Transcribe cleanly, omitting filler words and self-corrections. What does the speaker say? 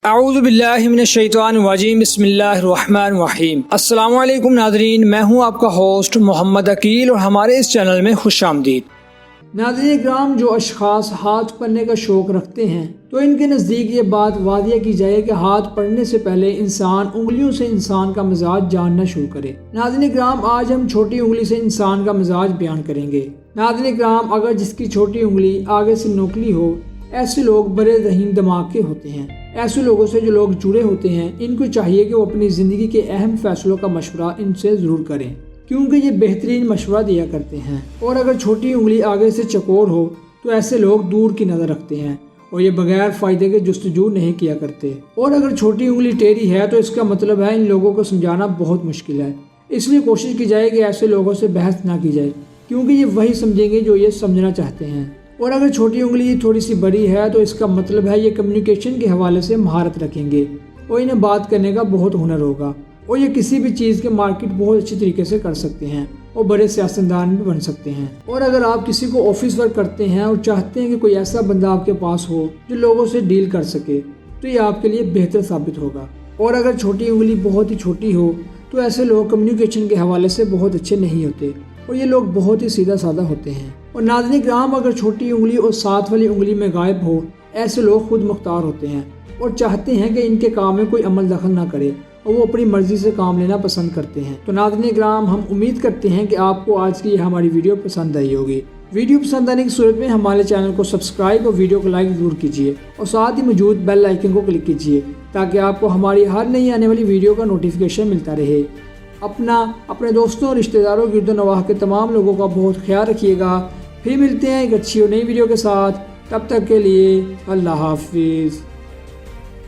اعوذ باللہ من الشیطان الرجیم بسم اللہ الرحمن الرحیم۔ السلام علیکم ناظرین، میں ہوں آپ کا ہوسٹ محمد عقیل اور ہمارے اس چینل میں خوش آمدید۔ ناظرین کرام، جو اشخاص ہاتھ پڑھنے کا شوق رکھتے ہیں تو ان کے نزدیک یہ بات واضح کی جائے کہ ہاتھ پڑھنے سے پہلے انسان انگلیوں سے انسان کا مزاج جاننا شروع کرے۔ ناظرین کرام، آج ہم چھوٹی انگلی سے انسان کا مزاج بیان کریں گے۔ ناظرین کرام، اگر جس کی چھوٹی انگلی آگے سے نوکلی ہو، ایسے لوگ بڑے ذہین دماغ کے ہوتے ہیں۔ ایسے لوگوں سے جو لوگ جڑے ہوتے ہیں، ان کو چاہیے کہ وہ اپنی زندگی کے اہم فیصلوں کا مشورہ ان سے ضرور کریں، کیونکہ یہ بہترین مشورہ دیا کرتے ہیں۔ اور اگر چھوٹی انگلی آگے سے چکور ہو تو ایسے لوگ دور کی نظر رکھتے ہیں اور یہ بغیر فائدے کے جستجو نہیں کیا کرتے۔ اور اگر چھوٹی انگلی ٹیڑھی ہے تو اس کا مطلب ہے ان لوگوں کو سمجھانا بہت مشکل ہے۔ اس لیے کوشش کی جائے کہ ایسے لوگوں سے بحث نہ کی جائے، کیونکہ یہ وہی سمجھیں گے جو یہ سمجھنا چاہتے ہیں۔ اور اگر چھوٹی انگلی تھوڑی سی بڑی ہے تو اس کا مطلب ہے یہ کمیونیکیشن کے حوالے سے مہارت رکھیں گے اور انہیں بات کرنے کا بہت ہنر ہوگا، اور یہ کسی بھی چیز کے مارکیٹ بہت اچھی طریقے سے کر سکتے ہیں اور بڑے سیاستدان بھی بن سکتے ہیں۔ اور اگر آپ کسی کو آفس ورک کرتے ہیں اور چاہتے ہیں کہ کوئی ایسا بندہ آپ کے پاس ہو جو لوگوں سے ڈیل کر سکے تو یہ آپ کے لیے بہتر ثابت ہوگا۔ اور اگر چھوٹی انگلی بہت ہی چھوٹی ہو تو ایسے لوگ کمیونیکیشن کے حوالے سے بہت اچھے نہیں ہوتے اور یہ لوگ بہت ہی سیدھا سادہ ہوتے ہیں۔ اور ناظرین کرام، اگر چھوٹی انگلی اور ساتھ والی انگلی میں غائب ہو، ایسے لوگ خود مختار ہوتے ہیں اور چاہتے ہیں کہ ان کے کام میں کوئی عمل دخل نہ کرے اور وہ اپنی مرضی سے کام لینا پسند کرتے ہیں۔ تو ناظرین کرام، ہم امید کرتے ہیں کہ آپ کو آج کی یہ ہماری ویڈیو پسند آئی ہوگی۔ ویڈیو پسند آنے کی صورت میں ہمارے چینل کو سبسکرائب اور ویڈیو کو لائک ضرور کیجیے اور ساتھ ہی موجود بیل آئیکن کو کلک کیجیے تاکہ آپ کو ہماری ہر نئی آنے والی ویڈیو کا نوٹیفیکیشن ملتا رہے۔ اپنے دوستوں اور رشتہ داروں گرد و نواح کے تمام لوگوں کا بہت خیال رکھیے گا۔ پھر ملتے ہیں ایک اچھی اور نئی ویڈیو کے ساتھ، تب تک کے لیے اللہ حافظ۔